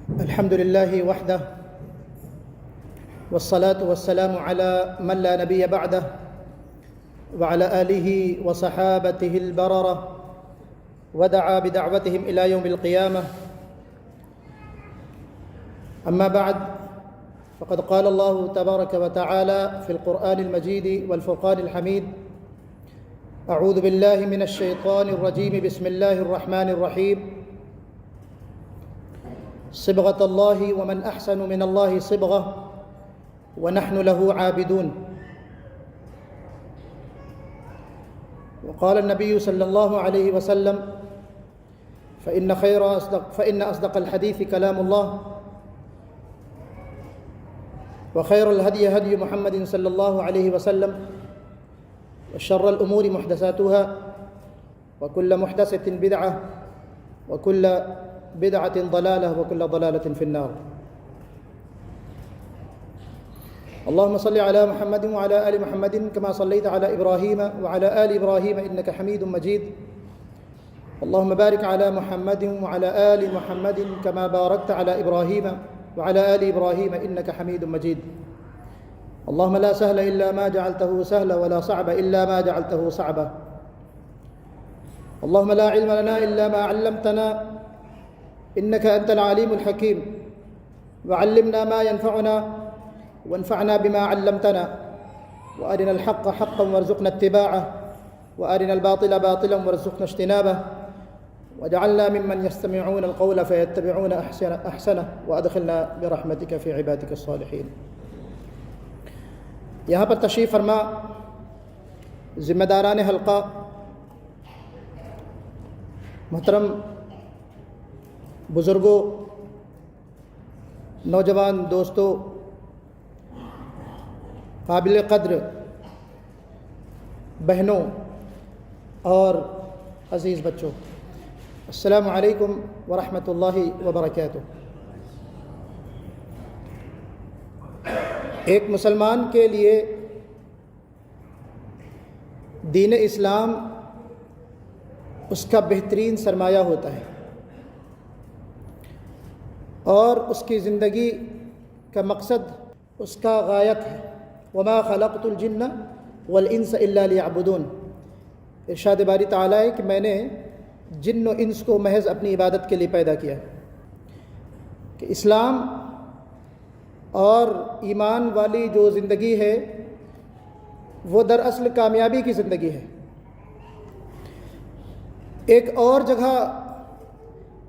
الحمد لله وحده والصلاة والسلام على من لا نبي بعده وعلى آله وصحابته البررة ودعا بدعوتهم إلى يوم القيامة. أما بعد، فقد قال الله تبارك وتعالى في القرآن المجيد والفرقان الحميد: أعوذ بالله من الشيطان الرجيم، بسم الله الرحمن الرحيم. صبغة الله ومن أحسن من الله صبغة ونحن له عابدون. وقال النبي صلى الله عليه وسلم: فإن أصدق الحديث كلام الله، وخير الهدي هدي محمد صلى الله عليه وسلم، وشر الأمور محدثاتها، وكل محدثة بدعة، وكل بدعة ضلالة، وكل ضلالة في النار. اللهم صل على محمد وعلى آل محمد كما صليت على إبراهيم وعلى آل إبراهيم إنك حميد مجيد. اللهم بارك على محمد وعلى آل محمد كما باركت على إبراهيم وعلى آل إبراهيم إنك حميد مجيد. اللهم لا سهل إلا ما جعلته سهلا، ولا صعب إلا ما جعلته صعبا. اللهم لا علم لنا إلا ما علمتنا إنك أنت العليم الحكيم. وعلمنا ما ينفعنا وانفعنا بما علمتنا، وأرنا الحق حقا وارزقنا اتباعه، وأرنا الباطل باطلا وارزقنا اجتنابه، واجعلنا ممن يستمعون القول فيتبعون أحسنه، وأدخلنا برحمتك في عبادك الصالحين. یہاں پر تشریف فرما ذمہ داران حلقہ، محترم بزرگوں، نوجوان دوستوں، قابل قدر بہنوں اور عزیز بچوں، السلام علیکم ورحمۃ اللہ وبرکاتہ۔ ایک مسلمان کے لیے دین اسلام اس کا بہترین سرمایہ ہوتا ہے، اور اس کی زندگی کا مقصد، اس کا غایت ہے: وما خلقت الجن والانس الا لیعبدون۔ ارشاد باری تعالیٰ ہے کہ میں نے جن و انس کو محض اپنی عبادت کے لیے پیدا کیا۔ کہ اسلام اور ایمان والی جو زندگی ہے وہ دراصل کامیابی کی زندگی ہے۔ ایک اور جگہ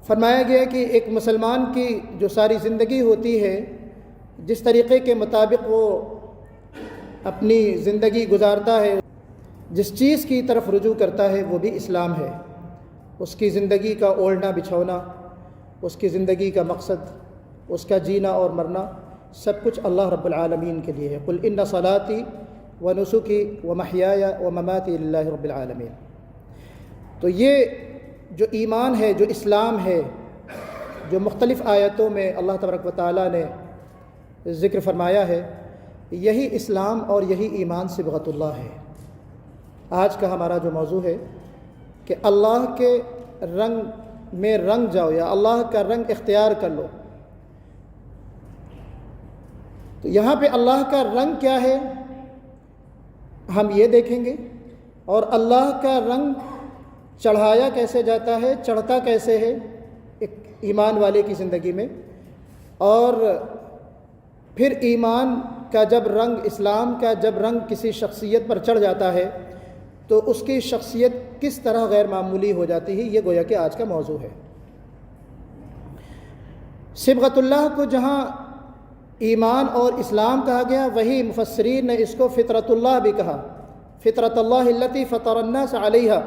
فرمایا گیا کہ ایک مسلمان کی جو ساری زندگی ہوتی ہے، جس طریقے کے مطابق وہ اپنی زندگی گزارتا ہے، جس چیز کی طرف رجوع کرتا ہے، وہ بھی اسلام ہے۔ اس کی زندگی کا اوڑھنا بچھونا، اس کی زندگی کا مقصد، اس کا جینا اور مرنا، سب کچھ اللہ رب العالمین کے لیے ہے۔ قل ان صلاتی و نسکی و محیای و مماتی للہ رب العالمین۔ تو یہ جو ایمان ہے، جو اسلام ہے، جو مختلف آیتوں میں اللہ تبارک و تعالیٰ نے ذکر فرمایا ہے، یہی اسلام اور یہی ایمان صبغۃ اللہ ہے۔ آج کا ہمارا جو موضوع ہے کہ اللہ کے رنگ میں رنگ جاؤ، یا اللہ کا رنگ اختیار کر لو۔ تو یہاں پہ اللہ کا رنگ کیا ہے ہم یہ دیکھیں گے، اور اللہ کا رنگ چڑھایا کیسے جاتا ہے، چڑھتا کیسے ہے ایک ایمان والے کی زندگی میں، اور پھر ایمان کا جب رنگ، اسلام کا جب رنگ کسی شخصیت پر چڑھ جاتا ہے تو اس کی شخصیت کس طرح غیر معمولی ہو جاتی ہے، یہ گویا کہ آج کا موضوع ہے۔ صبغۃ اللہ کو جہاں ایمان اور اسلام کہا گیا، وہی مفسرین نے اس کو فطرت اللہ بھی کہا، فطرت اللہ التی فطر الناس علیہا،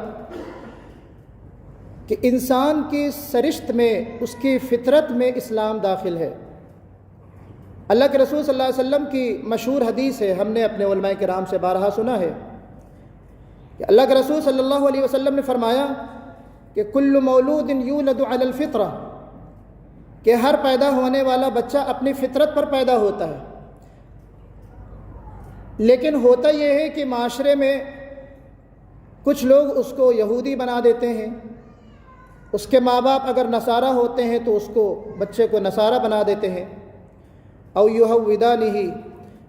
کہ انسان کی سرشت میں، اس کی فطرت میں اسلام داخل ہے۔ اللہ کے رسول صلی اللہ علیہ وسلم کی مشہور حدیث ہے، ہم نے اپنے علماء کرام سے بارہا سنا ہے کہ اللہ کے رسول صلی اللہ علیہ وسلم نے فرمایا کہ کل مولود یولد علی الفطرہ، کہ ہر پیدا ہونے والا بچہ اپنی فطرت پر پیدا ہوتا ہے، لیکن ہوتا یہ ہے کہ معاشرے میں کچھ لوگ اس کو یہودی بنا دیتے ہیں، اس کے ماں باپ اگر نصارہ ہوتے ہیں تو اس کو بچے کو نصارہ بنا دیتے ہیں، او یہودانہ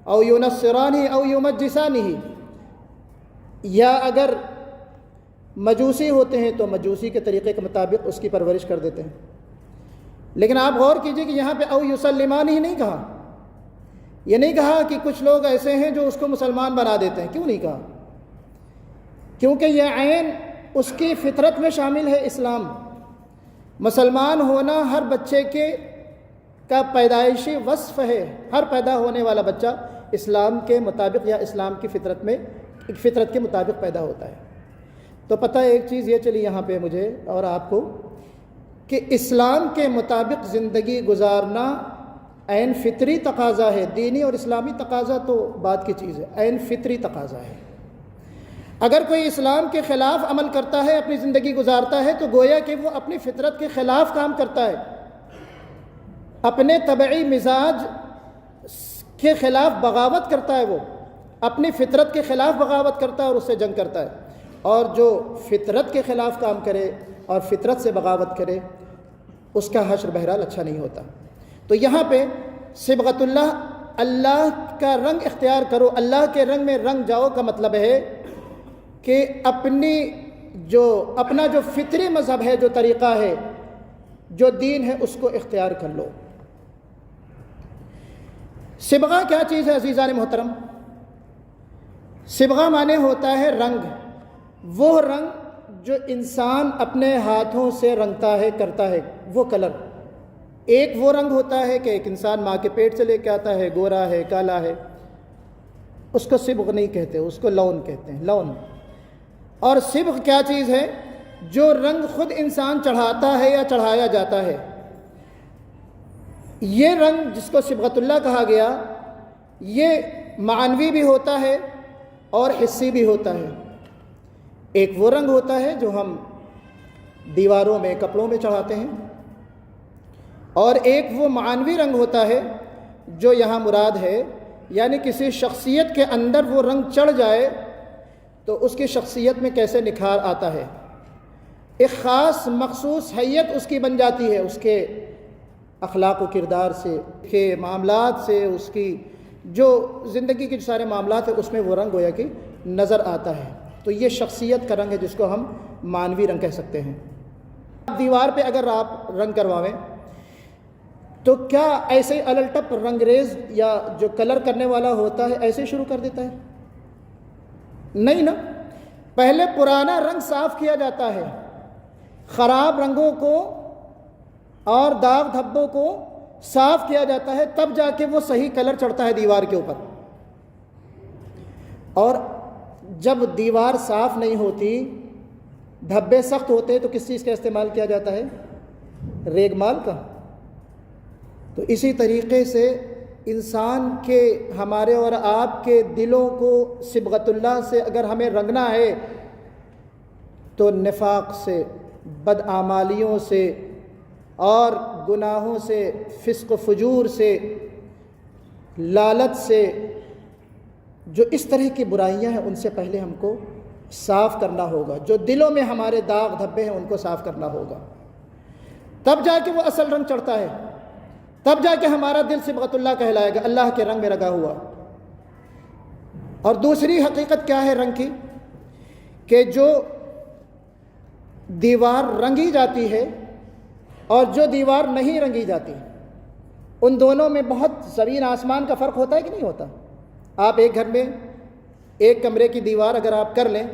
او ینصرانہ او یمجسانہ، یا اگر مجوسی ہوتے ہیں تو مجوسی کے طریقے کے مطابق اس کی پرورش کر دیتے ہیں۔ لیکن آپ غور کیجئے کہ یہاں پہ او یسلمان ہی نہیں کہا، یہ نہیں کہا کہ کچھ لوگ ایسے ہیں جو اس کو مسلمان بنا دیتے ہیں۔ کیوں نہیں کہا؟ کیونکہ یہ عین اس کی فطرت میں شامل ہے، اسلام۔ مسلمان ہونا ہر بچے کا پیدائشی وصف ہے، ہر پیدا ہونے والا بچہ اسلام کے مطابق یا اسلام کی فطرت کے مطابق پیدا ہوتا ہے۔ تو پتہ ایک چیز یہ چلی یہاں پہ مجھے اور آپ کو کہ اسلام کے مطابق زندگی گزارنا عین فطری تقاضا ہے۔ دینی اور اسلامی تقاضا تو بات کی چیز ہے، عین فطری تقاضا ہے۔ اگر کوئی اسلام کے خلاف عمل کرتا ہے، اپنی زندگی گزارتا ہے، تو گویا کہ وہ اپنی فطرت کے خلاف کام کرتا ہے، اپنے طبعی مزاج کے خلاف بغاوت کرتا ہے، وہ اپنی فطرت کے خلاف بغاوت کرتا ہے اور اس سے جنگ کرتا ہے۔ اور جو فطرت کے خلاف کام کرے اور فطرت سے بغاوت کرے، اس کا حشر بہرحال اچھا نہیں ہوتا۔ تو یہاں پہ صبغۃ اللہ، اللہ کا رنگ اختیار کرو، اللہ کے رنگ میں رنگ جاؤ کا مطلب ہے کہ اپنا جو فطری مذہب ہے، جو طریقہ ہے، جو دین ہے، اس کو اختیار کر لو۔ صبغہ کیا چیز ہے عزیزان محترم؟ صبغہ معنی ہوتا ہے رنگ، وہ رنگ جو انسان اپنے ہاتھوں سے رنگتا ہے، کرتا ہے، وہ کلر۔ ایک وہ رنگ ہوتا ہے کہ ایک انسان ماں کے پیٹ سے لے کے آتا ہے، گورا ہے، کالا ہے، اس کو صبغ نہیں کہتے، اس کو لون کہتے ہیں، لون۔ اور صبغ کیا چیز ہے؟ جو رنگ خود انسان چڑھاتا ہے یا چڑھایا جاتا ہے۔ یہ رنگ جس کو صبغۃ اللہ کہا گیا، یہ معنوی بھی ہوتا ہے اور حسی بھی ہوتا ہے۔ ایک وہ رنگ ہوتا ہے جو ہم دیواروں میں، کپڑوں میں چڑھاتے ہیں، اور ایک وہ معنوی رنگ ہوتا ہے جو یہاں مراد ہے، یعنی کسی شخصیت کے اندر وہ رنگ چڑھ جائے تو اس کی شخصیت میں کیسے نکھار آتا ہے، ایک خاص مخصوص حیت اس کی بن جاتی ہے، اس کے اخلاق و کردار سے، کے معاملات سے، اس کی جو زندگی کے سارے معاملات ہیں، اس میں وہ رنگ گویا کہ نظر آتا ہے۔ تو یہ شخصیت کا رنگ ہے جس کو ہم معنوی رنگ کہہ سکتے ہیں۔ دیوار پہ اگر آپ رنگ کرواویں تو کیا ایسے الٹپ رنگریز یا جو کلر کرنے والا ہوتا ہے ایسے شروع کر دیتا ہے؟ نہیں نا، پہلے پرانا رنگ صاف کیا جاتا ہے، خراب رنگوں کو اور داغ دھبوں کو صاف کیا جاتا ہے، تب جا کے وہ صحیح کلر چڑھتا ہے دیوار کے اوپر۔ اور جب دیوار صاف نہیں ہوتی، دھبے سخت ہوتے، تو کس چیز کا استعمال کیا جاتا ہے؟ ریگ مال کا۔ تو اسی طریقے سے انسان کے، ہمارے اور آپ کے دلوں کو صبغۃ اللہ سے اگر ہمیں رنگنا ہے تو نفاق سے، بدعمالیوں سے اور گناہوں سے، فسق و فجور سے، لالچ سے، جو اس طرح کی برائیاں ہیں ان سے پہلے ہم کو صاف کرنا ہوگا۔ جو دلوں میں ہمارے داغ دھبے ہیں ان کو صاف کرنا ہوگا، تب جا کے وہ اصل رنگ چڑھتا ہے، تب جا کے ہمارا دل صبغۃ اللہ کہلائے گا، اللہ کے رنگ میں رنگا ہوا۔ اور دوسری حقیقت کیا ہے رنگ کی؟ کہ جو دیوار رنگی جاتی ہے اور جو دیوار نہیں رنگی جاتی، ان دونوں میں بہت زمین آسمان کا فرق ہوتا ہے کہ نہیں ہوتا؟ آپ ایک گھر میں ایک کمرے کی دیوار اگر آپ کر لیں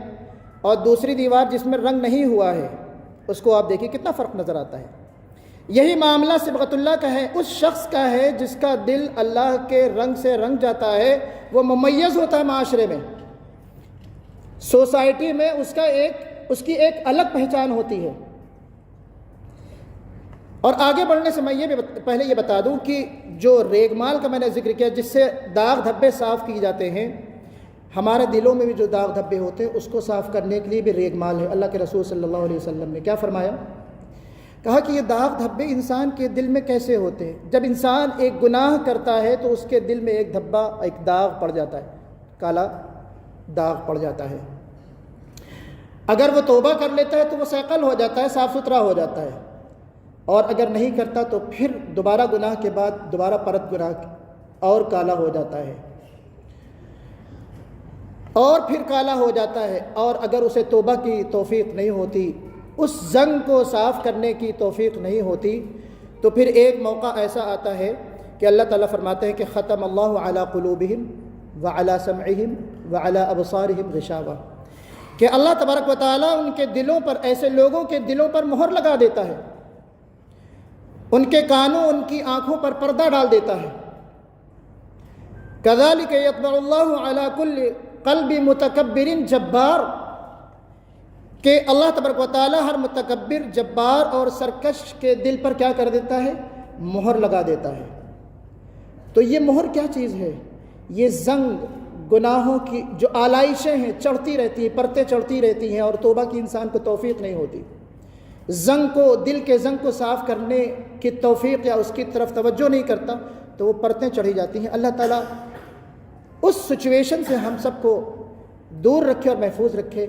اور دوسری دیوار جس میں رنگ نہیں ہوا ہے، اس کو آپ دیکھیں کتنا فرق نظر آتا ہے۔ یہی معاملہ صبغۃ اللہ کا ہے، اس شخص کا ہے جس کا دل اللہ کے رنگ سے رنگ جاتا ہے، وہ ممیز ہوتا ہے، معاشرے میں، سوسائٹی میں اس کی ایک الگ پہچان ہوتی ہے۔ اور آگے بڑھنے سے میں پہلے یہ بتا دوں کہ جو ریگمال کا میں نے ذکر کیا، جس سے داغ دھبے صاف کیے جاتے ہیں، ہمارے دلوں میں بھی جو داغ دھبے ہوتے ہیں اس کو صاف کرنے کے لیے بھی ریگمال ہے۔ اللہ کے رسول صلی اللہ علیہ وسلم نے کیا فرمایا؟ کہا کہ یہ داغ دھبے انسان کے دل میں کیسے ہوتے ہیں؟ جب انسان ایک گناہ کرتا ہے تو اس کے دل میں ایک دھبا، ایک داغ پڑ جاتا ہے، کالا داغ پڑ جاتا ہے۔ اگر وہ توبہ کر لیتا ہے تو وہ صیقل ہو جاتا ہے، صاف ستھرا ہو جاتا ہے، اور اگر نہیں کرتا تو پھر دوبارہ گناہ کے بعد دوبارہ پرت گناہ اور کالا ہو جاتا ہے، اور پھر کالا ہو جاتا ہے، اور اگر اسے توبہ کی توفیق نہیں ہوتی، اس زنگ کو صاف کرنے کی توفیق نہیں ہوتی، تو پھر ایک موقع ایسا آتا ہے کہ اللہ تعالیٰ فرماتے ہیں کہ ختم اللہ علی قلوبہم وعلی سمعہم وعلی ابصارہم غشاوہ، کہ اللہ تبارک و تعالیٰ ان کے دلوں پر، ایسے لوگوں کے دلوں پر مہر لگا دیتا ہے، ان کے کانوں، ان کی آنکھوں پر پردہ ڈال دیتا ہے۔ کذالک یطبع اللہ علی کل قلب متکبر جبار، کہ اللہ تبارک و تعالیٰ ہر متکبر، جبار اور سرکش کے دل پر کیا کر دیتا ہے؟ مہر لگا دیتا ہے۔ تو یہ مہر کیا چیز ہے؟ یہ زنگ، گناہوں کی جو آلائشیں ہیں چڑھتی رہتی ہیں، پرتیں چڑھتی رہتی ہیں، اور توبہ کی انسان کو توفیق نہیں ہوتی، زنگ کو، دل کے زنگ کو صاف کرنے کی توفیق یا اس کی طرف توجہ نہیں کرتا تو وہ پرتیں چڑھی جاتی ہیں۔ اللہ تعالیٰ اس سچویشن سے ہم سب کو دور رکھے اور محفوظ رکھے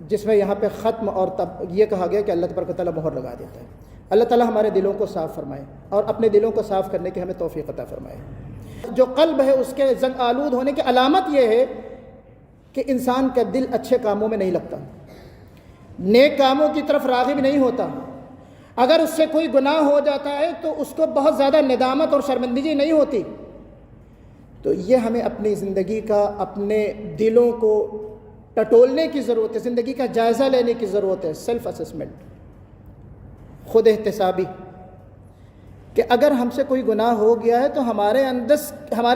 جس میں یہاں پہ ختم اور تب یہ کہا گیا کہ اللہ تبارک و تعالیٰ مہر لگا دیتا ہے۔ اللہ تعالیٰ ہمارے دلوں کو صاف فرمائے اور اپنے دلوں کو صاف کرنے کی ہمیں توفیق عطا فرمائے۔ جو قلب ہے اس کے زنگ آلود ہونے کی علامت یہ ہے کہ انسان کا دل اچھے کاموں میں نہیں لگتا، نیک کاموں کی طرف راغب نہیں ہوتا۔ اگر اس سے کوئی گناہ ہو جاتا ہے تو اس کو بہت زیادہ ندامت اور شرمندگی نہیں ہوتی۔ تو یہ ہمیں اپنی زندگی کا، اپنے دلوں کو ٹٹولنے کی ضرورت ہے، زندگی کا جائزہ لینے کی ضرورت ہے، سیلف اسسمنٹ، خود احتسابی، کہ اگر ہم سے کوئی گناہ ہو گیا ہے تو ہمارے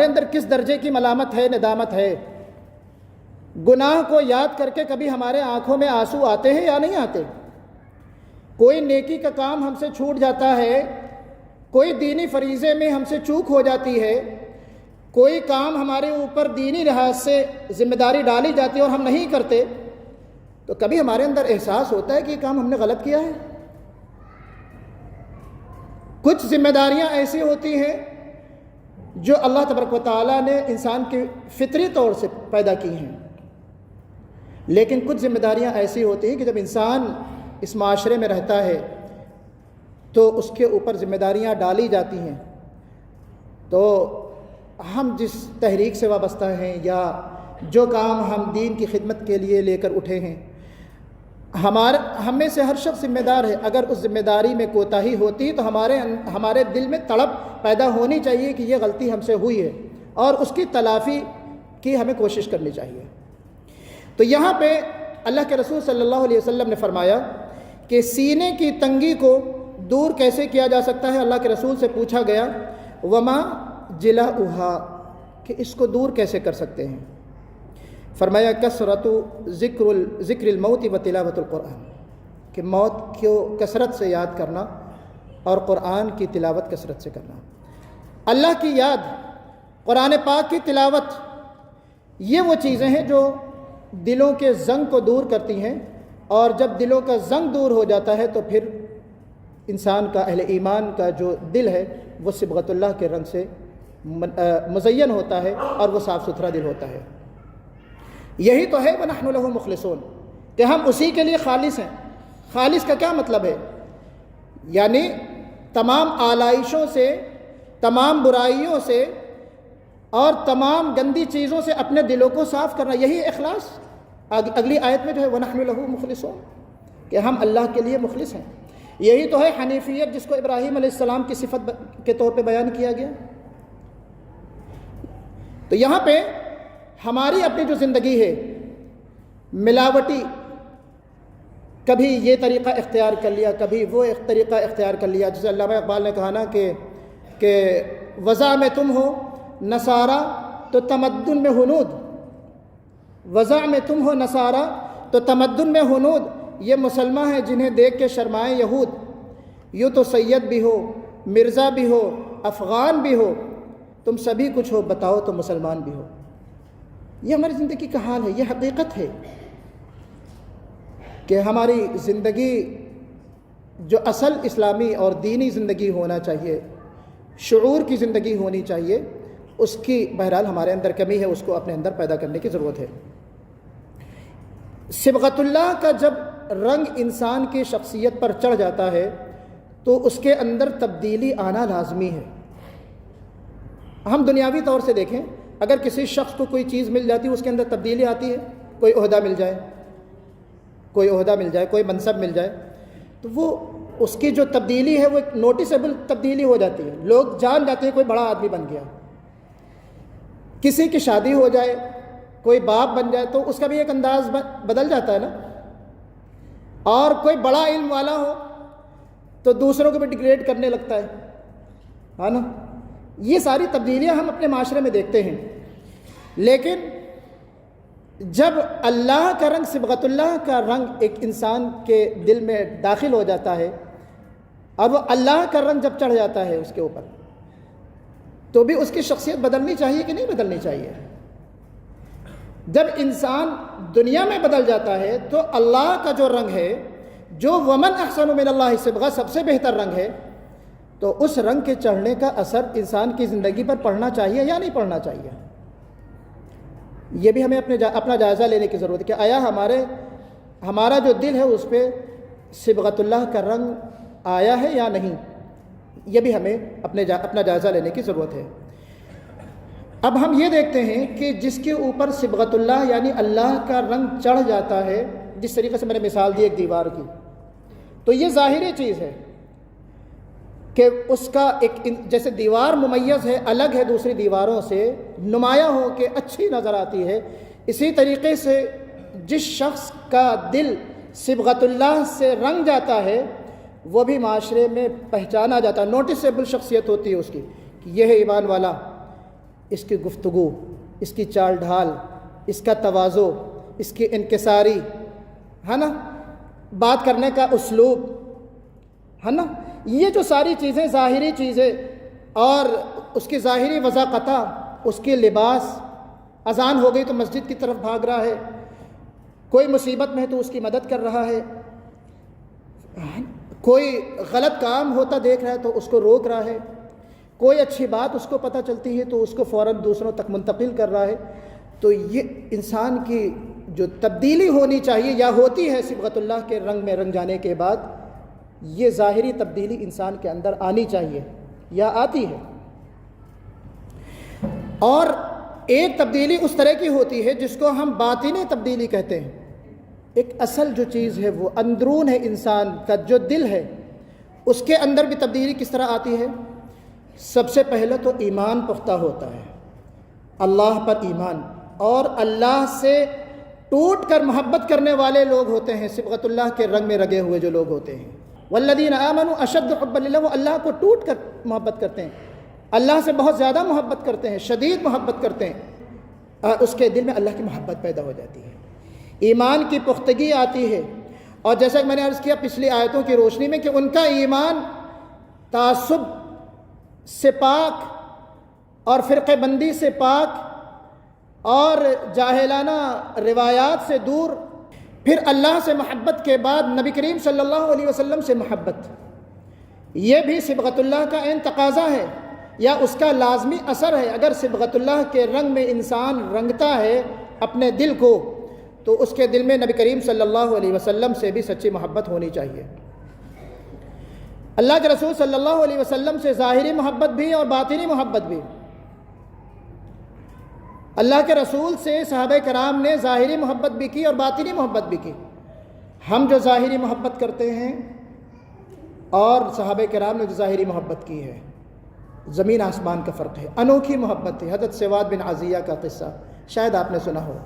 اندر کس درجے کی ملامت ہے، ندامت ہے۔ گناہ کو یاد کر کے کبھی ہمارے آنکھوں میں آنسو آتے ہیں یا نہیں آتے؟ کوئی نیکی کا کام ہم سے چھوٹ جاتا ہے، کوئی دینی فریضے میں ہم سے چوک ہو جاتی ہے، کوئی کام ہمارے اوپر دینی لحاظ سے ذمہ داری ڈالی جاتی ہے اور ہم نہیں کرتے، تو کبھی ہمارے اندر احساس ہوتا ہے کہ یہ کام ہم نے غلط کیا ہے؟ کچھ ذمہ داریاں ایسی ہوتی ہیں جو اللہ تبارک و تعالیٰ نے انسان کی فطری طور سے پیدا کی ہیں، لیکن کچھ ذمہ داریاں ایسی ہوتی ہیں کہ جب انسان اس معاشرے میں رہتا ہے تو اس کے اوپر ذمہ داریاں ڈالی جاتی ہیں، تو ہم جس تحریک سے وابستہ ہیں یا جو کام ہم دین کی خدمت کے لیے لے کر اٹھے ہیں، ہم میں سے ہر شخص ذمہ دار ہے۔ اگر اس ذمہ داری میں کوتاہی ہوتی تو ہمارے دل میں تڑپ پیدا ہونی چاہیے کہ یہ غلطی ہم سے ہوئی ہے اور اس کی تلافی کی ہمیں کوشش کرنی چاہیے۔ تو یہاں پہ اللہ کے رسول صلی اللہ علیہ وسلم نے فرمایا کہ سینے کی تنگی کو دور کیسے کیا جا سکتا ہے؟ اللہ کے رسول سے پوچھا گیا وما جلاؤہا، کہ اس کو دور کیسے کر سکتے ہیں؟ فرمایا کثرت ذکر الموت و تلاوت القرآن، کہ موت کو کثرت سے یاد کرنا اور قرآن کی تلاوت کثرت سے کرنا۔ اللہ کی یاد، قرآن پاک کی تلاوت، یہ وہ چیزیں ہیں جو دلوں کے زنگ کو دور کرتی ہیں، اور جب دلوں کا زنگ دور ہو جاتا ہے تو پھر انسان کا، اہل ایمان کا جو دل ہے وہ صبغت اللہ کے رنگ سے مزین ہوتا ہے اور وہ صاف ستھرا دل ہوتا ہے۔ یہی تو ہے وَنَحْنُ لَهُ مُخْلِصُونَ، کہ ہم اسی کے لیے خالص ہیں۔ خالص کا کیا مطلب ہے؟ یعنی تمام آلائشوں سے، تمام برائیوں سے اور تمام گندی چیزوں سے اپنے دلوں کو صاف کرنا، یہی اخلاص۔ اگلی آیت میں جو ہے وَنَحْنُ لَهُ مُخْلِصُونَ، کہ ہم اللہ کے لیے مخلص ہیں۔ یہی تو ہے حنیفیت، جس کو ابراہیم علیہ السلام کی صفت کے طور پہ بیان کیا گیا۔ تو یہاں پہ ہماری اپنی جو زندگی ہے ملاوٹی، کبھی یہ طریقہ اختیار کر لیا، کبھی وہ طریقہ اختیار کر لیا، جسے علامہ اقبال نے کہا نا کہ وضع میں تم ہو نصارہ تو تمدن میں ہنود، وضع میں تم ہو نصارہ تو تمدن میں ہنود، یہ مسلمہ ہیں جنہیں دیکھ کے شرمائیں یہود، یوں تو سید بھی ہو، مرزا بھی ہو، افغان بھی ہو، تم سبھی کچھ ہو، بتاؤ تو مسلمان بھی ہو۔ یہ ہماری زندگی کا حال ہے، یہ حقیقت ہے کہ ہماری زندگی جو اصل اسلامی اور دینی زندگی ہونا چاہیے، شعور کی زندگی ہونی چاہیے، اس کی بہرحال ہمارے اندر کمی ہے، اس کو اپنے اندر پیدا کرنے کی ضرورت ہے۔ صبغت اللہ کا جب رنگ انسان کی شخصیت پر چڑھ جاتا ہے تو اس کے اندر تبدیلی آنا لازمی ہے۔ ہم دنیاوی طور سے دیکھیں، اگر کسی شخص کو کوئی چیز مل جاتی ہے، اس کے اندر تبدیلی آتی ہے، کوئی عہدہ مل جائے، کوئی منصب مل جائے، تو وہ اس کی جو تبدیلی ہے وہ ایک نوٹیسیبل تبدیلی ہو جاتی ہے، لوگ جان جاتے ہیں کوئی بڑا آدمی بن گیا۔ کسی کی شادی ہو جائے، کوئی باپ بن جائے، تو اس کا بھی ایک انداز بدل جاتا ہے نا۔ اور کوئی بڑا علم والا ہو تو دوسروں کو بھی ڈیگریڈ کرنے لگتا ہے نا۔ یہ ساری تبدیلیاں ہم اپنے معاشرے میں دیکھتے ہیں، لیکن جب اللہ کا رنگ، صبغت اللہ کا رنگ ایک انسان کے دل میں داخل ہو جاتا ہے، اب اللہ کا رنگ جب چڑھ جاتا ہے اس کے اوپر، تو بھی اس کی شخصیت بدلنی چاہیے کہ نہیں بدلنی چاہیے؟ جب انسان دنیا میں بدل جاتا ہے تو اللہ کا جو رنگ ہے، جو ومن احسن من اللہ صبغہ، سب سے بہتر رنگ ہے، تو اس رنگ کے چڑھنے کا اثر انسان کی زندگی پر پڑنا چاہیے یا نہیں پڑنا چاہیے؟ یہ بھی ہمیں اپنا جائزہ لینے کی ضرورت ہے کہ آیا ہمارا جو دل ہے اس پہ صبغت اللہ کا رنگ آیا ہے یا نہیں۔ یہ بھی ہمیں اپنا جائزہ لینے کی ضرورت ہے۔ اب ہم یہ دیکھتے ہیں کہ جس کے اوپر صبغت اللہ یعنی اللہ کا رنگ چڑھ جاتا ہے، جس طریقے سے میں نے مثال دی ایک دیوار کی، تو یہ ظاہری چیز ہے کہ اس کا ایک جیسے دیوار ممیز ہے، الگ ہے دوسری دیواروں سے، نمایاں ہو کے اچھی نظر آتی ہے، اسی طریقے سے جس شخص کا دل صبغت اللہ سے رنگ جاتا ہے وہ بھی معاشرے میں پہچانا جاتا ہے، نوٹیسیبل شخصیت ہوتی ہے اس کی کہ یہ ہے ایمان والا، اس کی گفتگو، اس کی چال ڈھال، اس کا تواضع، اس کی انکساری ہے نا، بات کرنے کا اسلوب ہے نا، یہ جو ساری چیزیں ظاہری چیزیں، اور اس کی ظاہری وضاقتہ، اس کی لباس، اذان ہو گئی تو مسجد کی طرف بھاگ رہا ہے، کوئی مصیبت میں ہے تو اس کی مدد کر رہا ہے، کوئی غلط کام ہوتا دیکھ رہا ہے تو اس کو روک رہا ہے، کوئی اچھی بات اس کو پتہ چلتی ہے تو اس کو فوراً دوسروں تک منتقل کر رہا ہے۔ تو یہ انسان کی جو تبدیلی ہونی چاہیے یا ہوتی ہے صبغت اللہ کے رنگ میں رنگ جانے کے بعد، یہ ظاہری تبدیلی انسان کے اندر آنی چاہیے یا آتی ہے۔ اور ایک تبدیلی اس طرح کی ہوتی ہے جس کو ہم باطنی تبدیلی کہتے ہیں۔ ایک اصل جو چیز ہے وہ اندرون ہے، انسان کا جو دل ہے اس کے اندر بھی تبدیلی کس طرح آتی ہے؟ سب سے پہلے تو ایمان پختہ ہوتا ہے، اللہ پر ایمان، اور اللہ سے ٹوٹ کر محبت کرنے والے لوگ ہوتے ہیں، صبغت اللہ کے رنگ میں رگے ہوئے جو لوگ ہوتے ہیں، والذین آمنوا اشد حبا للہ، وہ اللہ کو ٹوٹ کر محبت کرتے ہیں، اللہ سے بہت زیادہ محبت کرتے ہیں، شدید محبت کرتے ہیں، اس کے دل میں اللہ کی محبت پیدا ہو جاتی ہے، ایمان کی پختگی آتی ہے۔ اور جیسا کہ میں نے عرض کیا پچھلی آیتوں کی روشنی میں کہ ان کا ایمان تعصب سے پاک اور فرقہ بندی سے پاک اور جاہلانہ روایات سے دور، پھر اللہ سے محبت کے بعد نبی کریم صلی اللہ علیہ وسلم سے محبت، یہ بھی صبغت اللہ کا عین تقاضا ہے یا اس کا لازمی اثر ہے۔ اگر صبغت اللہ کے رنگ میں انسان رنگتا ہے اپنے دل کو تو اس کے دل میں نبی کریم صلی اللہ علیہ وسلم سے بھی سچی محبت ہونی چاہیے، اللہ کے رسول صلی اللہ علیہ وسلم سے ظاہری محبت بھی اور باطنی محبت بھی۔ اللہ کے رسول سے صحابہ کرام نے ظاہری محبت بھی کی اور باطنی محبت بھی کی۔ ہم جو ظاہری محبت کرتے ہیں اور صحابہ کرام نے جو ظاہری محبت کی ہے، زمین آسمان کا فرق ہے، انوکھی محبت تھی۔ حضرت سواد بن عزیہ کا قصہ شاید آپ نے سنا ہو،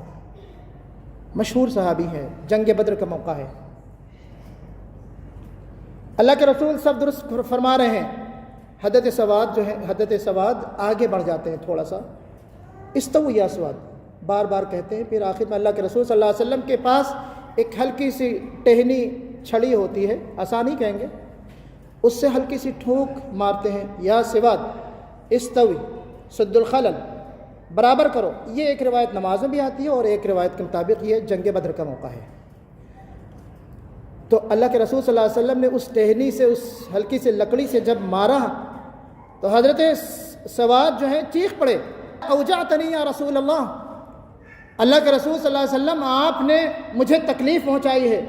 مشہور صحابی ہے، جنگ بدر کا موقع ہے، اللہ کے رسول سب درست فرما رہے ہیں، حضرت سواد آگے بڑھ جاتے ہیں تھوڑا سا، استو یا سواد بار بار کہتے ہیں، پھر آخر میں اللہ کے رسول صلی اللہ علیہ وسلم کے پاس ایک ہلکی سی ٹہنی چھڑی ہوتی ہے، آسانی کہیں گے، اس سے ہلکی سی ٹھوک مارتے ہیں، یا سواد استوی سد الخلل، برابر کرو۔ یہ ایک روایت نماز میں بھی آتی ہے اور ایک روایت کے مطابق یہ جنگ بدر کا موقع ہے۔ تو اللہ کے رسول صلی اللہ علیہ وسلم نے اس ٹہنی سے، اس ہلکی سے لکڑی سے جب مارا تو حضرت سواد جو ہے چیخ پڑے، اوجعتنی یا رسول اللہ، اللہ کے رسول صلی اللہ علیہ وسلم آپ نے مجھے تکلیف پہنچائی ہے،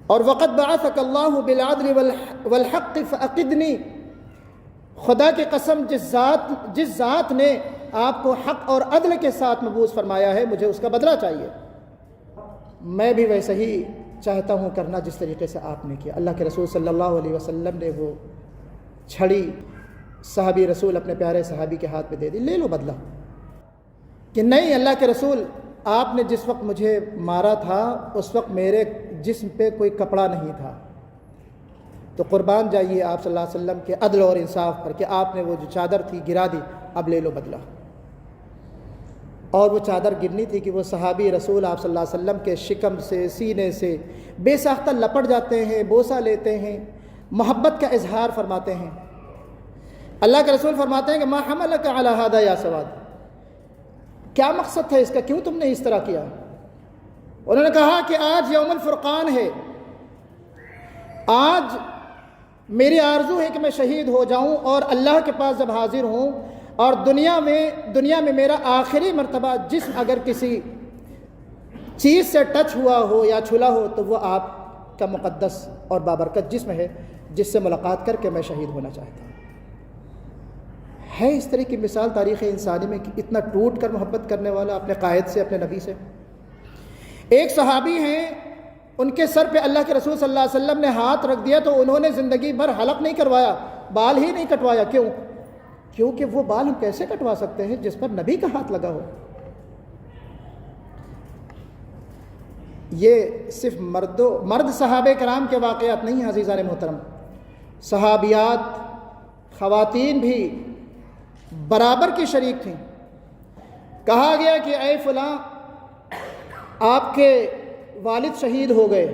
اور وقد بعثک اللہ بالعدل والحق فاقدنی، خدا کی قسم جس ذات نے آپ کو حق اور عدل کے ساتھ مبعوث فرمایا ہے، مجھے اس کا بدلہ چاہیے۔ میں بھی ویسے ہی چاہتا ہوں کرنا جس طریقے سے آپ نے کیا۔ اللہ کے رسول صلی اللہ علیہ وسلم نے وہ چھڑی صحابی رسول اپنے پیارے صحابی کے ہاتھ میں دے دی، لے لو بدلہ۔ کہ نہیں اللہ کے رسول، آپ نے جس وقت مجھے مارا تھا اس وقت میرے جسم پہ کوئی کپڑا نہیں تھا، تو قربان جائیے آپ صلی اللہ علیہ وسلم کے عدل اور انصاف پر کہ آپ نے وہ جو چادر تھی گرا دی، اب لے لو بدلہ۔ اور وہ چادر گرنی تھی کہ وہ صحابی رسول آپ صلی اللہ علیہ وسلم کے شکم سے، سینے سے بے ساختہ لپٹ جاتے ہیں، بوسہ لیتے ہیں، محبت کا اظہار فرماتے ہیں۔ اللہ کے رسول فرماتے ہیں کہ ما حملک علی ھذا یا سواد، کیا مقصد تھا اس کا، کیوں تم نے اس طرح کیا؟ انہوں نے کہا کہ آج یوم الفرقان ہے، آج میری آرزو ہے کہ میں شہید ہو جاؤں اور اللہ کے پاس جب حاضر ہوں اور دنیا میں میرا آخری مرتبہ جسم اگر کسی چیز سے ٹچ ہوا ہو یا چھلا ہو تو وہ آپ کا مقدس اور بابرکت جسم ہے جس سے ملاقات کر کے میں شہید ہونا چاہتا ہوں۔ ہے اس طرح کی مثال تاریخ انسانی میں کہ اتنا ٹوٹ کر محبت کرنے والا اپنے قائد سے، اپنے نبی سے۔ ایک صحابی ہیں، ان کے سر پہ اللہ کے رسول صلی اللہ علیہ وسلم نے ہاتھ رکھ دیا تو انہوں نے زندگی بھر حلق نہیں کروایا، بال ہی نہیں کٹوایا۔ کیوں؟ کیونکہ وہ بال ہم کیسے کٹوا سکتے ہیں جس پر نبی کا ہاتھ لگا ہو؟ یہ صرف مرد صحابہ کرام کے واقعات نہیں ہیں عزیزان محترم، صحابیات خواتین بھی برابر کی شریک تھیں۔ کہا گیا کہ اے فلاں آپ کے والد شہید ہو گئے،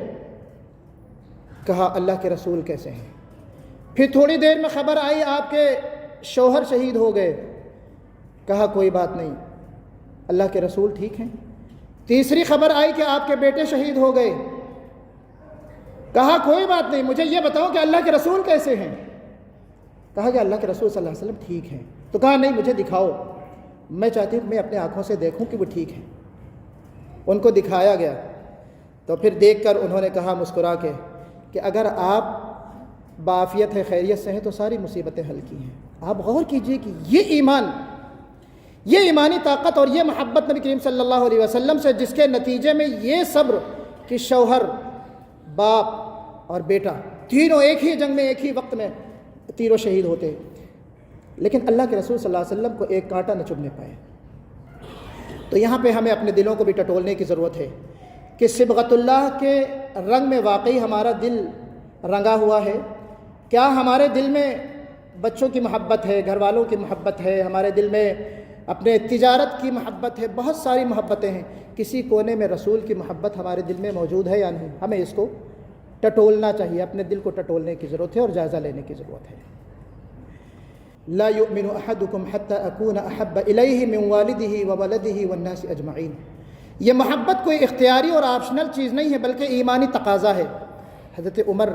کہا اللہ کے رسول کیسے ہیں؟ پھر تھوڑی دیر میں خبر آئی آپ کے شوہر شہید ہو گئے، کہا کوئی بات نہیں، اللہ کے رسول ٹھیک ہیں۔ تیسری خبر آئی کہ آپ کے بیٹے شہید ہو گئے، کہا کوئی بات نہیں، مجھے یہ بتاؤ کہ اللہ کے رسول کیسے ہیں؟ کہا کہ اللہ کے رسول صلی اللہ علیہ وسلم ٹھیک ہیں۔ تو کہا نہیں، مجھے دکھاؤ، میں چاہتی ہوں کہ میں اپنے آنکھوں سے دیکھوں کہ وہ ٹھیک ہیں۔ ان کو دکھایا گیا تو پھر دیکھ کر انہوں نے کہا مسکرا کے کہ اگر آپ بعافیت ہے، خیریت سے ہیں تو ساری مصیبتیں حل کی ہیں۔ آپ غور کیجئے کہ یہ ایمان، یہ ایمانی طاقت اور یہ محبت نبی کریم صلی اللہ علیہ وسلم سے، جس کے نتیجے میں یہ صبر کہ شوہر، باپ اور بیٹا تینوں ایک ہی جنگ میں، ایک ہی وقت میں تینوں شہید ہوتے، لیکن اللہ کے رسول صلی اللہ علیہ وسلم کو ایک کانٹا نہ چبھنے پائے۔ تو یہاں پہ ہمیں اپنے دلوں کو بھی ٹٹولنے کی ضرورت ہے کہ صبغت اللہ کے رنگ میں واقعی ہمارا دل رنگا ہوا ہے؟ کیا ہمارے دل میں بچوں کی محبت ہے، گھر والوں کی محبت ہے، ہمارے دل میں اپنے تجارت کی محبت ہے، بہت ساری محبتیں ہیں، کسی کونے میں رسول کی محبت ہمارے دل میں موجود ہے یا نہیں؟ ہمیں اس کو ٹٹولنا چاہیے، اپنے دل کو ٹٹولنے کی ضرورت ہے اور جائزہ لینے کی ضرورت ہے۔ لا يؤمن احدكم حتى اكون احب اليه من والده وولده والناس اجمعین۔ یہ محبت کوئی اختیاری اور آپشنل چیز نہیں ہے بلکہ ایمانی تقاضا ہے۔ حضرت عمر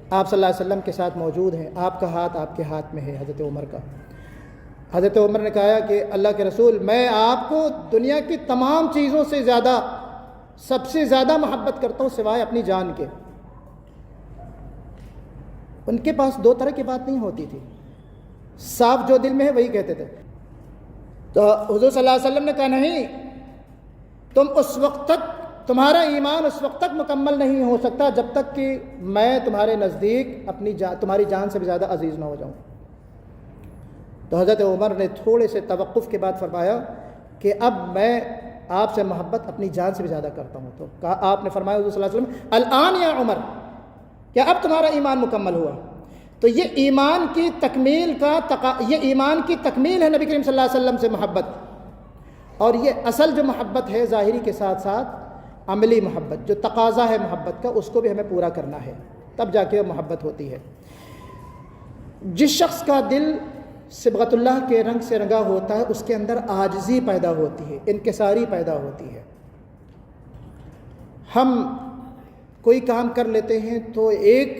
آپ صلی اللہ علیہ وسلم کے ساتھ موجود ہیں، آپ کا ہاتھ آپ کے ہاتھ میں ہے حضرت عمر کا۔ حضرت عمر نے کہا کہ اللہ کے رسول، میں آپ کو دنیا کی تمام چیزوں سے زیادہ، سب سے زیادہ محبت کرتا ہوں سوائے اپنی جان کے۔ ان کے پاس دو طرح کی بات نہیں ہوتی تھی، صاف جو دل میں ہے وہی کہتے تھے۔ تو حضور صلی اللہ علیہ وسلم نے کہا نہیں، تم اس وقت تک، تمہارا ایمان اس وقت تک مکمل نہیں ہو سکتا جب تک کہ میں تمہارے نزدیک تمہاری جان سے بھی زیادہ عزیز نہ ہو جاؤں۔ تو حضرت عمر نے تھوڑے سے توقف کے بعد فرمایا کہ اب میں آپ سے محبت اپنی جان سے بھی زیادہ کرتا ہوں۔ تو کہا، آپ نے فرمایا حضور صلی اللہ علیہ وسلم، الآن یا عمر، کیا اب تمہارا ایمان مکمل ہوا؟ تو یہ ایمان کی تکمیل یہ ایمان کی تکمیل ہے نبی کریم صلی اللہ علیہ وسلم سے محبت، اور یہ اصل جو محبت ہے ظاہری کے ساتھ ساتھ عملی محبت، جو تقاضا ہے محبت کا، اس کو بھی ہمیں پورا کرنا ہے، تب جا کے وہ محبت ہوتی ہے۔ جس شخص کا دل صبغت اللہ کے رنگ سے رنگا ہوتا ہے اس کے اندر عاجزی پیدا ہوتی ہے، انکساری پیدا ہوتی ہے۔ ہم کوئی کام کر لیتے ہیں تو ایک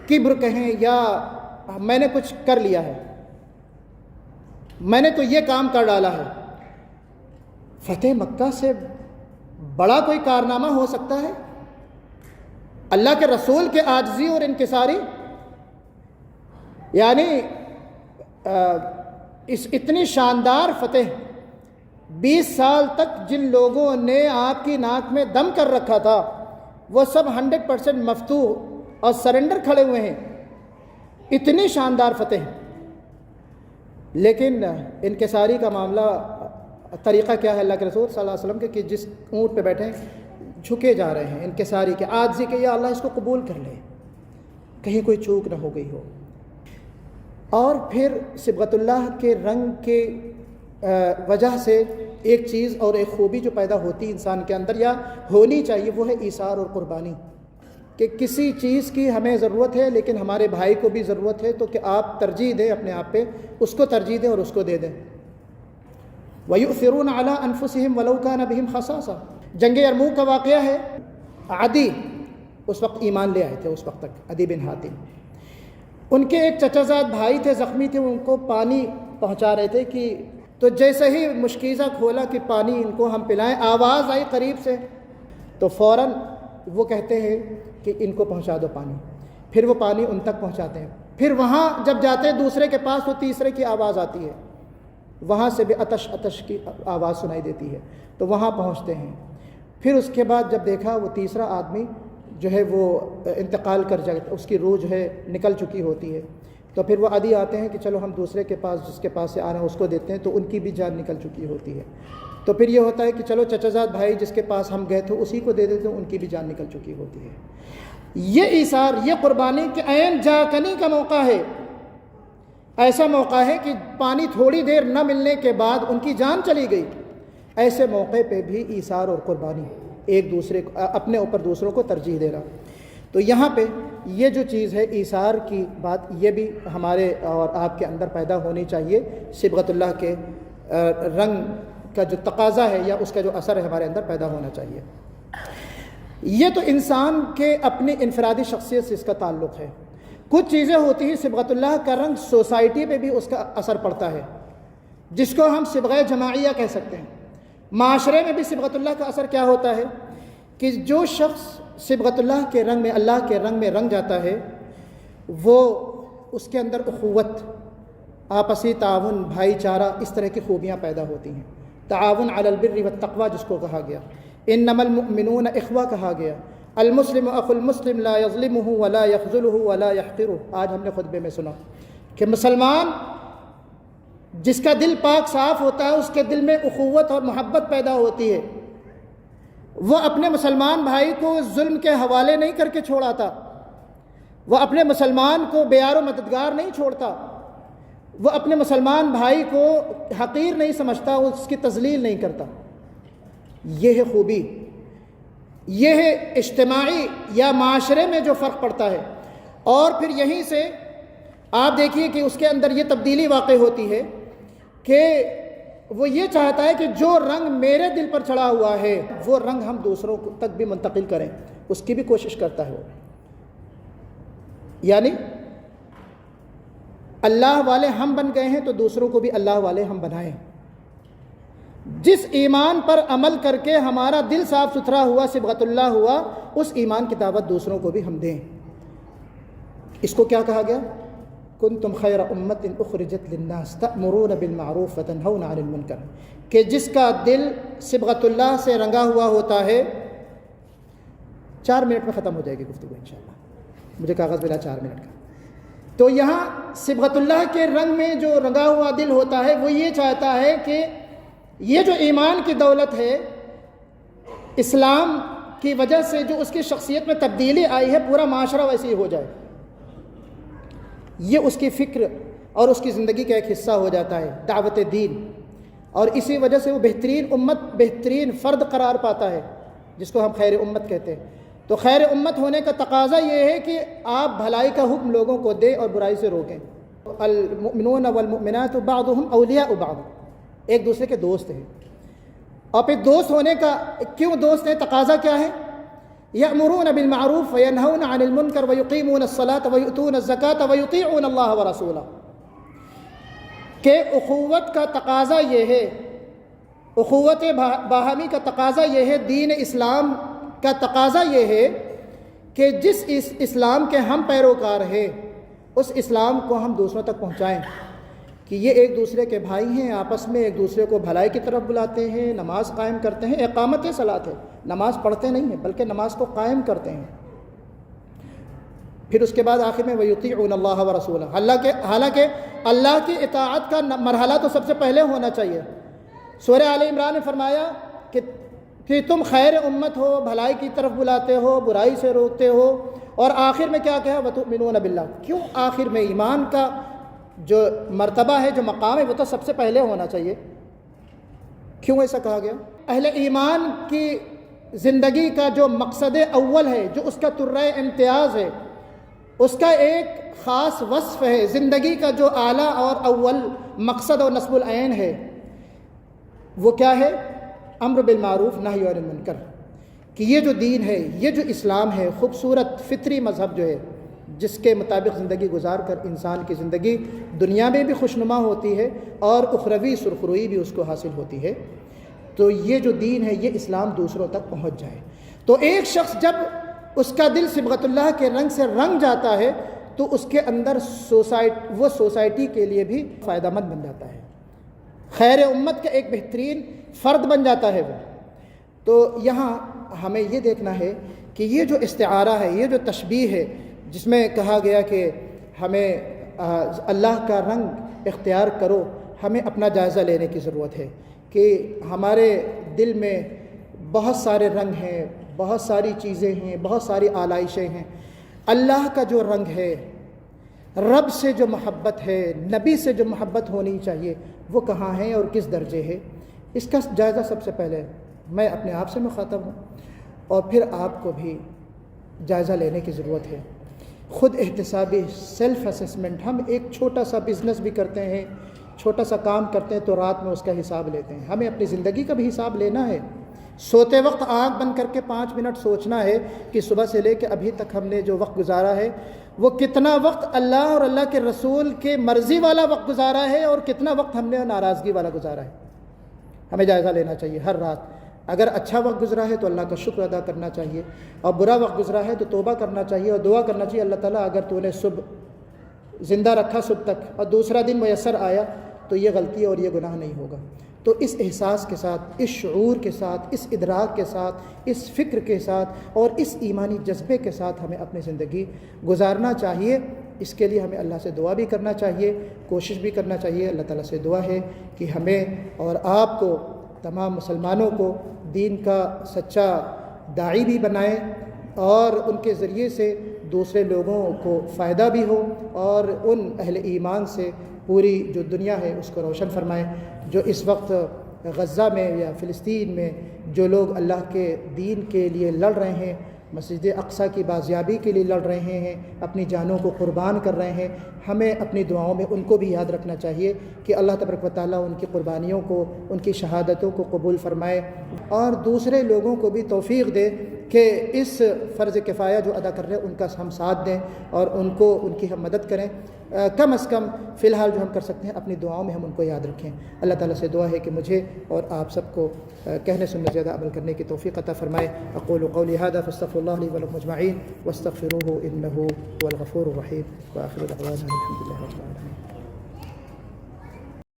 کبر کہیں یا میں نے کچھ کر لیا ہے، میں نے تو یہ کام کر ڈالا ہے، فتح مکہ سے بڑا کوئی کارنامہ ہو سکتا ہے؟ اللہ کے رسول کے عاجزی اور انکساری، یعنی اس اتنی شاندار فتح، 20 سال تک جن لوگوں نے آپ کی ناک میں دم کر رکھا تھا وہ سب 100% مفتوح اور سرنڈر کھڑے ہوئے ہیں، اتنی شاندار فتح۔ لیکن انکساری کا معاملہ، طریقہ کیا ہے اللہ کے رسول صلی اللہ علیہ وسلم کے کہ جس اونٹ پہ بیٹھے جھکے جا رہے ہیں، انکساری کے، عاجزی کے، یا اللہ اس کو قبول کر لے، کہیں کوئی چوک نہ ہو گئی ہو۔ اور پھر صبغت اللہ کے رنگ کے وجہ سے ایک چیز اور ایک خوبی جو پیدا ہوتی انسان کے اندر یا ہونی چاہیے، وہ ہے ایثار اور قربانی، کہ کسی چیز کی ہمیں ضرورت ہے لیکن ہمارے بھائی کو بھی ضرورت ہے، تو کہ آپ ترجیح دیں اپنے آپ پہ، اس کو ترجیح دیں اور اس کو دے دیں۔ وَيُؤْثِرُونَ عَلَىٰ أَنفُسِهِمْ وَلَوْ كَانَ بِهِمْ خَصَاصَةٌ۔ جنگ یرموک کا واقعہ ہے، عدی اس وقت ایمان لے آئے تھے، اس وقت تک عدی بن حاتم، ان کے ایک چچا زاد بھائی تھے، زخمی تھے، ان کو پانی پہنچا رہے تھے کہ تو جیسے ہی مشکیزہ کھولا کہ پانی ان کو ہم پلائیں، آواز آئی قریب سے، تو فوراً وہ کہتے ہیں کہ ان کو پہنچا دو پانی، پھر وہ پانی ان تک پہنچاتے ہیں، پھر وہاں جب جاتے ہیں دوسرے کے پاس تو تیسرے کی آواز آتی ہے، وہاں سے بھی عطش عطش کی آواز سنائی دیتی ہے، تو وہاں پہنچتے ہیں، پھر اس کے بعد جب دیکھا وہ تیسرا آدمی جو ہے وہ انتقال کر جائے، اس کی روح جو ہے نکل چکی ہوتی ہے، تو پھر وہ عدی آتے ہیں کہ چلو ہم دوسرے کے پاس، جس کے پاس سے آ رہے ہیں اس کو دیتے ہیں، تو ان کی بھی جان نکل چکی ہوتی ہے، تو پھر یہ ہوتا ہے کہ چلو چچا زاد بھائی جس کے پاس ہم گئے تھے اسی کو دے دیتے ہیں، ان کی بھی جان نکل چکی ہوتی ہے۔ یہ ایثار، یہ قربانی کے عین جاکنی کا موقع ہے، ایسا موقع ہے کہ پانی تھوڑی دیر نہ ملنے کے بعد ان کی جان چلی گئی، ایسے موقع پہ بھی ایثار اور قربانی، ایک دوسرے کو، اپنے اوپر دوسروں کو ترجیح دینا۔ تو یہاں پہ یہ جو چیز ہے ایثار کی بات، یہ بھی ہمارے اور آپ کے اندر پیدا ہونی چاہیے، صبغت اللہ کے رنگ کا جو تقاضا ہے یا اس کا جو اثر ہے ہمارے اندر پیدا ہونا چاہیے۔ یہ تو انسان کے اپنی انفرادی شخصیت سے اس کا تعلق ہے۔ کچھ چیزیں ہوتی ہیں صبغت اللہ کا رنگ سوسائٹی پہ بھی اس کا اثر پڑتا ہے، جس کو ہم صبغہ جماعیہ کہہ سکتے ہیں۔ معاشرے میں بھی صبغت اللہ کا اثر کیا ہوتا ہے کہ جو شخص صبغت اللہ کے رنگ میں، اللہ کے رنگ میں رنگ جاتا ہے، وہ اس کے اندر اخوت، آپسی تعاون، بھائی چارہ، اس طرح کی خوبیاں پیدا ہوتی ہیں۔ تعاون علی البر والتقوی جس کو کہا گیا، انما المؤمنون اخوہ کہا گیا، المسلم اخو المسلم لا یظلمہ ولا یخذلہ ولا یحقرہ۔ آج ہم نے خطبے میں سنا کہ مسلمان جس کا دل پاک صاف ہوتا ہے، اس کے دل میں اخوت اور محبت پیدا ہوتی ہے، وہ اپنے مسلمان بھائی کو ظلم کے حوالے نہیں کر کے چھوڑاتا، وہ اپنے مسلمان کو بیار و مددگار نہیں چھوڑتا، وہ اپنے مسلمان بھائی کو حقیر نہیں سمجھتا، اس کی تذلیل نہیں کرتا۔ یہ ہے خوبی، یہ ہے اجتماعی یا معاشرے میں جو فرق پڑتا ہے۔ اور پھر یہیں سے آپ دیکھیے کہ اس کے اندر یہ تبدیلی واقع ہوتی ہے کہ وہ یہ چاہتا ہے کہ جو رنگ میرے دل پر چڑھا ہوا ہے وہ رنگ ہم دوسروں تک بھی منتقل کریں، اس کی بھی کوشش کرتا ہے وہ۔ یعنی اللہ والے ہم بن گئے ہیں تو دوسروں کو بھی اللہ والے ہم بنائیں۔ جس ایمان پر عمل کر کے ہمارا دل صاف ستھرا ہوا، صبغت اللہ ہوا، اس ایمان کی دعوت دوسروں کو بھی ہم دیں۔ اس کو کیا کہا گیا؟ کنتم خیر امت اخرجت للناس تأمرون بالمعروف وتنہون عن المنکر، کہ جس کا دل صبغت اللہ سے رنگا ہوا ہوتا ہے۔ 4 منٹ میں ختم ہو جائے گی گفتگو انشاءاللہ، مجھے کاغذ ملا 4 منٹ کا۔ تو یہاں صبغت اللہ کے رنگ میں جو رنگا ہوا دل ہوتا ہے، وہ یہ چاہتا ہے کہ یہ جو ایمان کی دولت ہے، اسلام کی وجہ سے جو اس کی شخصیت میں تبدیلی آئی ہے، پورا معاشرہ ویسے ہی ہو جائے۔ یہ اس کی فکر اور اس کی زندگی کا ایک حصہ ہو جاتا ہے، دعوت دین، اور اسی وجہ سے وہ بہترین امت، بہترین فرد قرار پاتا ہے، جس کو ہم خیر امت کہتے ہیں۔ تو خیر امت ہونے کا تقاضا یہ ہے کہ آپ بھلائی کا حکم لوگوں کو دیں اور برائی سے روکیں۔ المؤمنون والمؤمنات بعضهم اولیاء بعض، ایک دوسرے کے دوست ہیں۔ اور پھر دوست ہونے کا کیوں دوست ہیں، تقاضا کیا ہے؟ یأمرون بالمعروف وینہون عن المنکر ویقیمون الصلاة ویؤتون الزکاة ویطیعون اللہ ورسولہ، کہ اخوت کا تقاضا یہ ہے، اخوت باہمی کا تقاضا یہ ہے، دین اسلام کا تقاضا یہ ہے کہ جس اسلام کے ہم پیروکار ہیں اس اسلام کو ہم دوسروں تک پہنچائیں، کہ یہ ایک دوسرے کے بھائی ہیں، آپس میں ایک دوسرے کو بھلائی کی طرف بلاتے ہیں، نماز قائم کرتے ہیں، اقامت صلاۃ ہے، نماز پڑھتے نہیں ہیں بلکہ نماز کو قائم کرتے ہیں۔ پھر اس کے بعد آخر میں وَيُطِيعُونَ اللَّهَ وَرَسُولَهُ، حالانکہ اللہ کی اطاعت کا مرحلہ تو سب سے پہلے ہونا چاہیے۔ سورہ آل عمران نے فرمایا کہ تم خیر امت ہو، بھلائی کی طرف بلاتے ہو، برائی سے روکتے ہو، اور آخر میں کیا کہا وَتُؤْمِنُونَ بِاللَّهِ، کیوں آخر میں ایمان کا جو مرتبہ ہے، جو مقام ہے، وہ تو سب سے پہلے ہونا چاہیے؟ کیوں ایسا کہا گیا؟ اہل ایمان کی زندگی کا جو مقصد اول ہے، جو اس کا طرۂ امتیاز ہے، اس کا ایک خاص وصف ہے، زندگی کا جو اعلیٰ اور اول مقصد اور نصب العین ہے، وہ کیا ہے؟ امر بالمعروف نہی عن المنکر، کہ یہ جو دین ہے، یہ جو اسلام ہے، خوبصورت فطری مذہب جو ہے، جس کے مطابق زندگی گزار کر انسان کی زندگی دنیا میں بھی خوشنما ہوتی ہے اور اخروی سرخروئی بھی اس کو حاصل ہوتی ہے، تو یہ جو دین ہے، یہ اسلام دوسروں تک پہنچ جائے۔ تو ایک شخص جب اس کا دل صبغت اللہ کے رنگ سے رنگ جاتا ہے تو اس کے اندر وہ سوسائٹی کے لیے بھی فائدہ مند بن جاتا ہے، خیر امت کا ایک بہترین فرد بن جاتا ہے وہ۔ تو یہاں ہمیں یہ دیکھنا ہے کہ یہ جو استعارہ ہے، یہ جو تشبیہ ہے، جس میں کہا گیا کہ ہمیں اللہ کا رنگ اختیار کرو، ہمیں اپنا جائزہ لینے کی ضرورت ہے کہ ہمارے دل میں بہت سارے رنگ ہیں، بہت ساری چیزیں ہیں، بہت ساری آلائشیں ہیں۔ اللہ کا جو رنگ ہے، رب سے جو محبت ہے، نبی سے جو محبت ہونی چاہیے، وہ کہاں ہے اور کس درجے ہے؟ اس کا جائزہ سب سے پہلے میں اپنے آپ سے مخاطب ہوں، اور پھر آپ کو بھی جائزہ لینے کی ضرورت ہے۔ خود احتسابی سیلف اسسمنٹ، ہم ایک چھوٹا سا بزنس بھی کرتے ہیں، چھوٹا سا کام کرتے ہیں تو رات میں اس کا حساب لیتے ہیں، ہمیں اپنی زندگی کا بھی حساب لینا ہے۔ سوتے وقت آنکھ بند کر کے 5 منٹ سوچنا ہے کہ صبح سے لے کے ابھی تک ہم نے جو وقت گزارا ہے وہ کتنا وقت اللہ اور اللہ کے رسول کے مرضی والا وقت گزارا ہے اور کتنا وقت ہم نے ناراضگی والا گزارا ہے۔ ہمیں جائزہ لینا چاہیے ہر رات۔ اگر اچھا وقت گزرا ہے تو اللہ کا شکر ادا کرنا چاہیے، اور برا وقت گزرا ہے تو توبہ کرنا چاہیے اور دعا کرنا چاہیے، اللہ تعالیٰ اگر تو نے صبح زندہ رکھا صبح تک اور دوسرا دن میسر آیا تو یہ غلطی اور یہ گناہ نہیں ہوگا۔ تو اس احساس کے ساتھ، اس شعور کے ساتھ، اس ادراک کے ساتھ، اس فکر کے ساتھ اور اس ایمانی جذبے کے ساتھ ہمیں اپنی زندگی گزارنا چاہیے۔ اس کے لیے ہمیں اللہ سے دعا بھی کرنا چاہیے، کوشش بھی کرنا چاہیے۔ اللہ تعالیٰ سے دعا ہے کہ ہمیں اور آپ کو، تمام مسلمانوں کو دین کا سچا داعی بھی بنائے اور ان کے ذریعے سے دوسرے لوگوں کو فائدہ بھی ہو، اور ان اہل ایمان سے پوری جو دنیا ہے اس کو روشن فرمائے۔ جو اس وقت غزہ میں یا فلسطین میں جو لوگ اللہ کے دین کے لیے لڑ رہے ہیں، مسجد اقصیٰ کی بازیابی کے لیے لڑ رہے ہیں، اپنی جانوں کو قربان کر رہے ہیں، ہمیں اپنی دعاؤں میں ان کو بھی یاد رکھنا چاہیے کہ اللہ تبارک و تعالیٰ ان کی قربانیوں کو، ان کی شہادتوں کو قبول فرمائے، اور دوسرے لوگوں کو بھی توفیق دے کہ اس فرض کفایہ جو ادا کر رہے ہیں ان کا ہم ساتھ دیں اور ان کی ہم مدد کریں۔ کم از کم فی الحال جو ہم کر سکتے ہیں اپنی دعاؤں میں ہم ان کو یاد رکھیں۔ اللہ تعالیٰ سے دعا ہے کہ مجھے اور آپ سب کو کہنے سننے زیادہ عمل کرنے کی توفیق عطا فرمائے۔ اقول قولی ھذا فاستغفر اللہ لی ولکم اجمعین واستغفروہ انہ هو الغفور الرحیم، وآخر دعوانا الحمد للہ رب العالمین۔